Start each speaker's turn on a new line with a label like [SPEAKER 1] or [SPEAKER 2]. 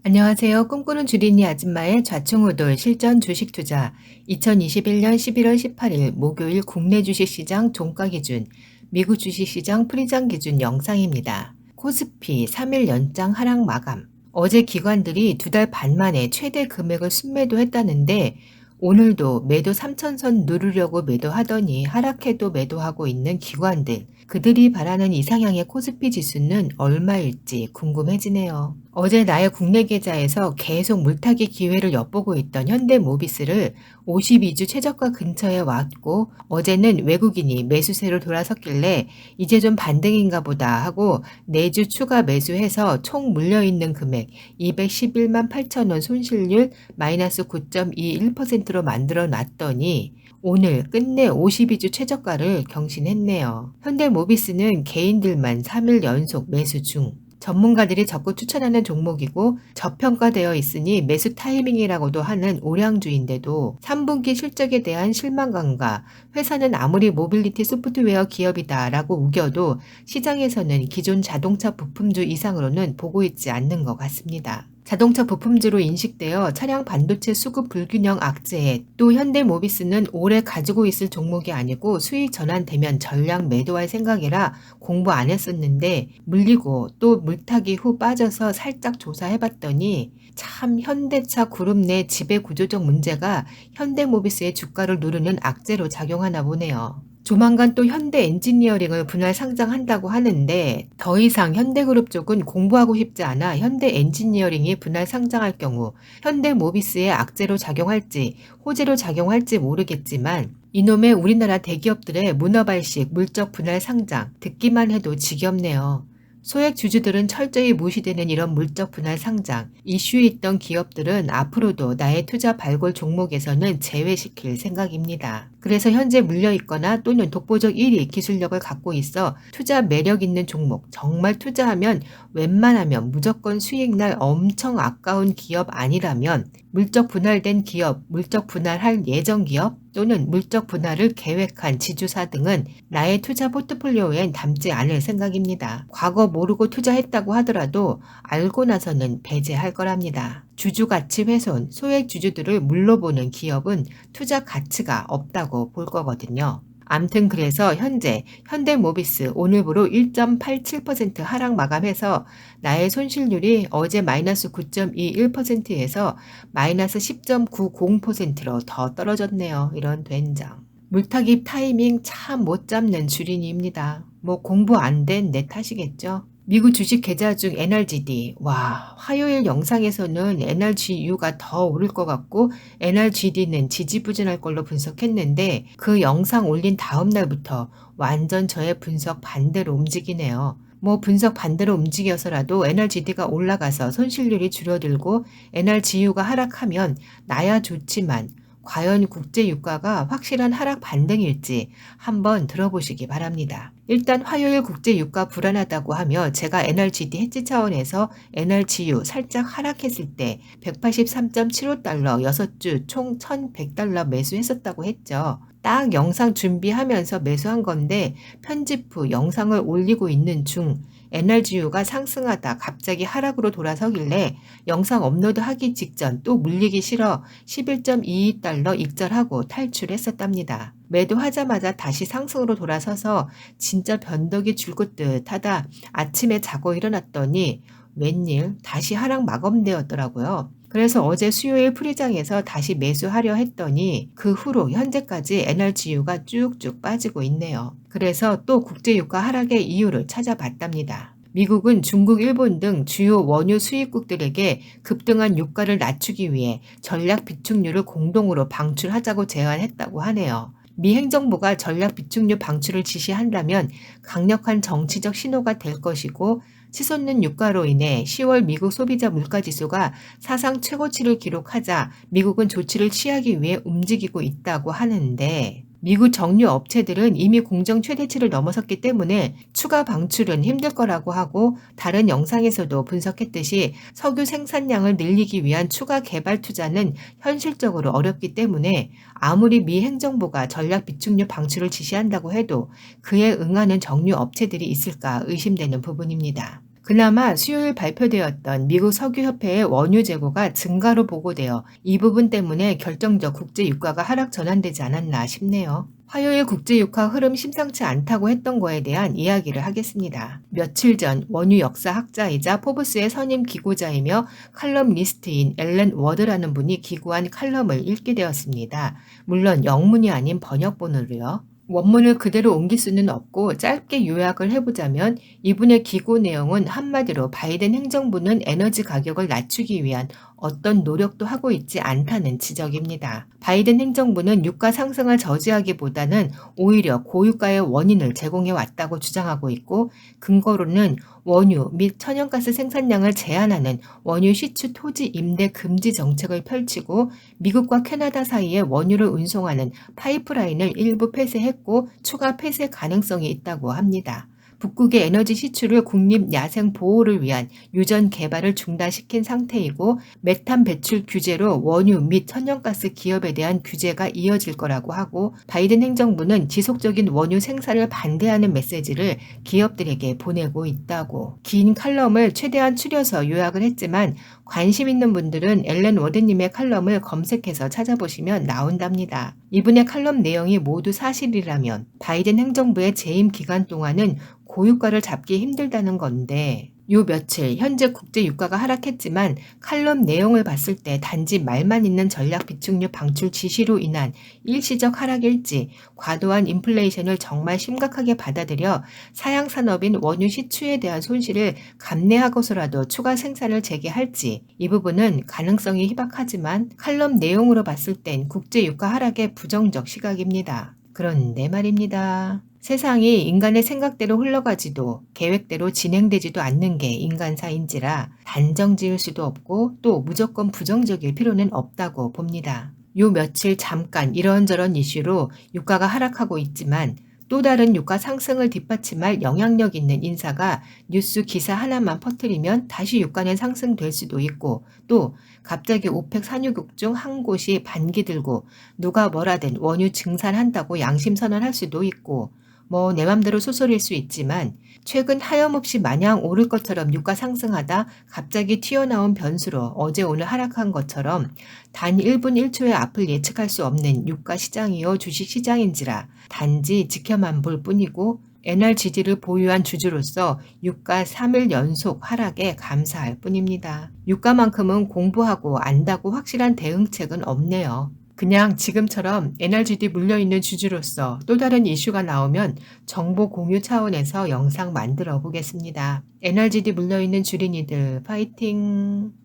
[SPEAKER 1] 안녕하세요. 꿈꾸는 주린이 아줌마의 좌충우돌 실전 주식 투자 2021년 11월 18일 목요일 국내 주식시장 종가 기준, 미국 주식시장 프리장 기준 영상입니다. 코스피 3일 연장 하락 마감. 어제 기관들이 2달 반 만에 최대 금액을 순매도했다는데 오늘도 매도 3천선 누르려고 매도하더니 하락해도 매도하고 있는 기관들. 그들이 바라는 이상향의 코스피 지수는 얼마일지 궁금해지네요. 어제 나의 국내 계좌에서 계속 물타기 기회를 엿보고 있던 현대모비스를 52주 최저가 근처에 왔고 어제는 외국인이 매수세로 돌아섰길래 이제 좀 반등인가 보다 하고 4주 추가 매수해서 총 물려있는 금액 211만 8천 원 손실률 마이너스 9.21%로 만들어 놨더니 오늘 끝내 52주 최저가를 경신했네요. 현대모비스는 개인들만 3일 연속 매수 중. 전문가들이 적극 추천하는 종목이고 저평가되어 있으니 매수 타이밍이라고도 하는 오량주인데도 3분기 실적에 대한 실망감과 회사는 아무리 모빌리티 소프트웨어 기업이다라고 우겨도 시장에서는 기존 자동차 부품주 이상으로는 보고 있지 않는 것 같습니다. 자동차 부품주로 인식되어 차량 반도체 수급 불균형 악재에 또 현대모비스는 오래 가지고 있을 종목이 아니고 수익 전환되면 전량 매도할 생각이라 공부 안 했었는데 물리고 또 물타기 후 빠져서 살짝 조사해봤더니 참 현대차 그룹 내 지배 구조적 문제가 현대모비스의 주가를 누르는 악재로 작용하나 보네요. 조만간 또 현대 엔지니어링을 분할 상장한다고 하는데 더 이상 현대그룹 쪽은 공부하고 싶지 않아 현대 엔지니어링이 분할 상장할 경우 현대모비스의 악재로 작용할지 호재로 작용할지 모르겠지만 이놈의 우리나라 대기업들의 문어발식 물적 분할 상장 듣기만 해도 지겹네요. 소액 주주들은 철저히 무시되는 이런 물적 분할 상장, 이슈에 있던 기업들은 앞으로도 나의 투자 발굴 종목에서는 제외시킬 생각입니다. 그래서 현재 물려있거나 또는 독보적 1위 기술력을 갖고 있어 투자 매력 있는 종목, 정말 투자하면 웬만하면 무조건 수익날 엄청 아까운 기업 아니라면 물적 분할된 기업, 물적 분할할 예정 기업 또는 물적 분할을 계획한 지주사 등은 나의 투자 포트폴리오엔 담지 않을 생각입니다. 과거 모르고 투자했다고 하더라도 알고 나서는 배제할 거랍니다. 주주 가치 훼손, 소액 주주들을 물러보는 기업은 투자 가치가 없다고 볼 거거든요. 암튼 그래서 현재 현대모비스 오늘부로 1.87% 하락 마감해서 나의 손실률이 어제 마이너스 9.21%에서 마이너스 10.90%로 더 떨어졌네요. 이런 된장. 물타기 타이밍 참 못 잡는 주린이입니다. 뭐 공부 안 된 내 탓이겠죠. 미국 주식 계좌 중 NRGD. 와, 화요일 영상에서는 NRGU가 더 오를 것 같고 NRGD는 지지부진할 걸로 분석했는데 그 영상 올린 다음 날부터 완전 저의 분석 반대로 움직이네요. 뭐 분석 반대로 움직여서라도 NRGD가 올라가서 손실률이 줄어들고 NRGU가 하락하면 나야 좋지만 과연 국제유가가 확실한 하락 반등일지 한번 들어보시기 바랍니다. 일단 화요일 국제유가 불안하다고 하며 제가 NRGD 해지 차원에서 NRGU 살짝 하락했을 때 183.75달러 6주 총 1,100달러 매수했었다고 했죠. 딱 영상 준비하면서 매수한 건데 편집 후 영상을 올리고 있는 중 NRGU가 상승하다 갑자기 하락으로 돌아서길래 영상 업로드하기 직전 또 물리기 싫어 11.22달러 익절하고 탈출했었답니다. 매도하자마자 다시 상승으로 돌아서서 진짜 변덕이 줄곧 듯하다 아침에 자고 일어났더니 웬일 다시 하락 마감되었더라고요. 그래서 어제 수요일 프리장에서 다시 매수하려 했더니 그 후로 현재까지 NRGU가 쭉쭉 빠지고 있네요. 그래서 또 국제유가 하락의 이유를 찾아봤답니다. 미국은 중국, 일본 등 주요 원유 수입국들에게 급등한 유가를 낮추기 위해 전략 비축률을 공동으로 방출하자고 제안했다고 하네요. 미 행정부가 전략 비축률 방출을 지시한다면 강력한 정치적 신호가 될 것이고 치솟는 유가로 인해 10월 미국 소비자 물가지수가 사상 최고치를 기록하자 미국은 조치를 취하기 위해 움직이고 있다고 하는데 미국 정유 업체들은 이미 공정 최대치를 넘어섰기 때문에 추가 방출은 힘들 거라고 하고 다른 영상에서도 분석했듯이 석유 생산량을 늘리기 위한 추가 개발 투자는 현실적으로 어렵기 때문에 아무리 미 행정부가 전략 비축률 방출을 지시한다고 해도 그에 응하는 정유 업체들이 있을까 의심되는 부분입니다. 그나마 수요일 발표되었던 미국 석유협회의 원유 재고가 증가로 보고되어 이 부분 때문에 결정적 국제 유가가 하락 전환되지 않았나 싶네요. 화요일 국제 유가 흐름 심상치 않다고 했던 거에 대한 이야기를 하겠습니다. 며칠 전 원유 역사학자이자 포브스의 선임 기고자이며 칼럼니스트인 앨런 워드라는 분이 기고한 칼럼을 읽게 되었습니다. 물론 영문이 아닌 번역본으로요. 원문을 그대로 옮길 수는 없고 짧게 요약을 해보자면 이분의 기고 내용은 한마디로 바이든 행정부는 에너지 가격을 낮추기 위한 어떤 노력도 하고 있지 않다는 지적입니다. 바이든 행정부는 유가 상승을 저지하기보다는 오히려 고유가의 원인을 제공해 왔다고 주장하고 있고 근거로는 원유 및 천연가스 생산량을 제한하는 원유 시추 토지 임대 금지 정책을 펼치고 미국과 캐나다 사이에 원유를 운송하는 파이프라인을 일부 폐쇄했고 추가 폐쇄 가능성이 있다고 합니다. 북극의 에너지 시추를 국립 야생 보호를 위한 유전 개발을 중단시킨 상태이고 메탄 배출 규제로 원유 및 천연가스 기업에 대한 규제가 이어질 거라고 하고 바이든 행정부는 지속적인 원유 생산을 반대하는 메시지를 기업들에게 보내고 있다고. 긴 칼럼을 최대한 추려서 요약을 했지만 관심 있는 분들은 앨런 워드님의 칼럼을 검색해서 찾아보시면 나온답니다. 이분의 칼럼 내용이 모두 사실이라면 바이든 행정부의 재임 기간 동안은 고유가를 잡기 힘들다는 건데 요 며칠 현재 국제 유가가 하락했지만 칼럼 내용을 봤을 때 단지 말만 있는 전략 비축류 방출 지시로 인한 일시적 하락일지 과도한 인플레이션을 정말 심각하게 받아들여 사양 산업인 원유 시추에 대한 손실을 감내하고서라도 추가 생산을 재개할지 이 부분은 가능성이 희박하지만 칼럼 내용으로 봤을 땐 국제 유가 하락의 부정적 시각입니다. 그런데 말입니다. 세상이 인간의 생각대로 흘러가지도 계획대로 진행되지도 않는 게 인간사인지라 단정 지을 수도 없고 또 무조건 부정적일 필요는 없다고 봅니다. 요 며칠 잠깐 이런저런 이슈로 유가가 하락하고 있지만 또 다른 유가 상승을 뒷받침할 영향력 있는 인사가 뉴스 기사 하나만 퍼뜨리면 다시 유가는 상승될 수도 있고 또 갑자기 오펙 산유국 중 한 곳이 반기 들고 누가 뭐라든 원유 증산한다고 양심 선언할 수도 있고 뭐 내 맘대로 소설일 수 있지만 최근 하염없이 마냥 오를 것처럼 유가 상승하다 갑자기 튀어나온 변수로 어제 오늘 하락한 것처럼 단 1분 1초의 앞을 예측할 수 없는 유가 시장이요 주식 시장인지라 단지 지켜만 볼 뿐이고 NRGD를 보유한 주주로서 유가 3일 연속 하락에 감사할 뿐입니다. 유가만큼은 공부하고 안다고 확실한 대응책은 없네요. 그냥 지금처럼 NRGD 물려있는 주주로서 또 다른 이슈가 나오면 정보 공유 차원에서 영상 만들어 보겠습니다. NRGD 물려있는 주린이들 파이팅!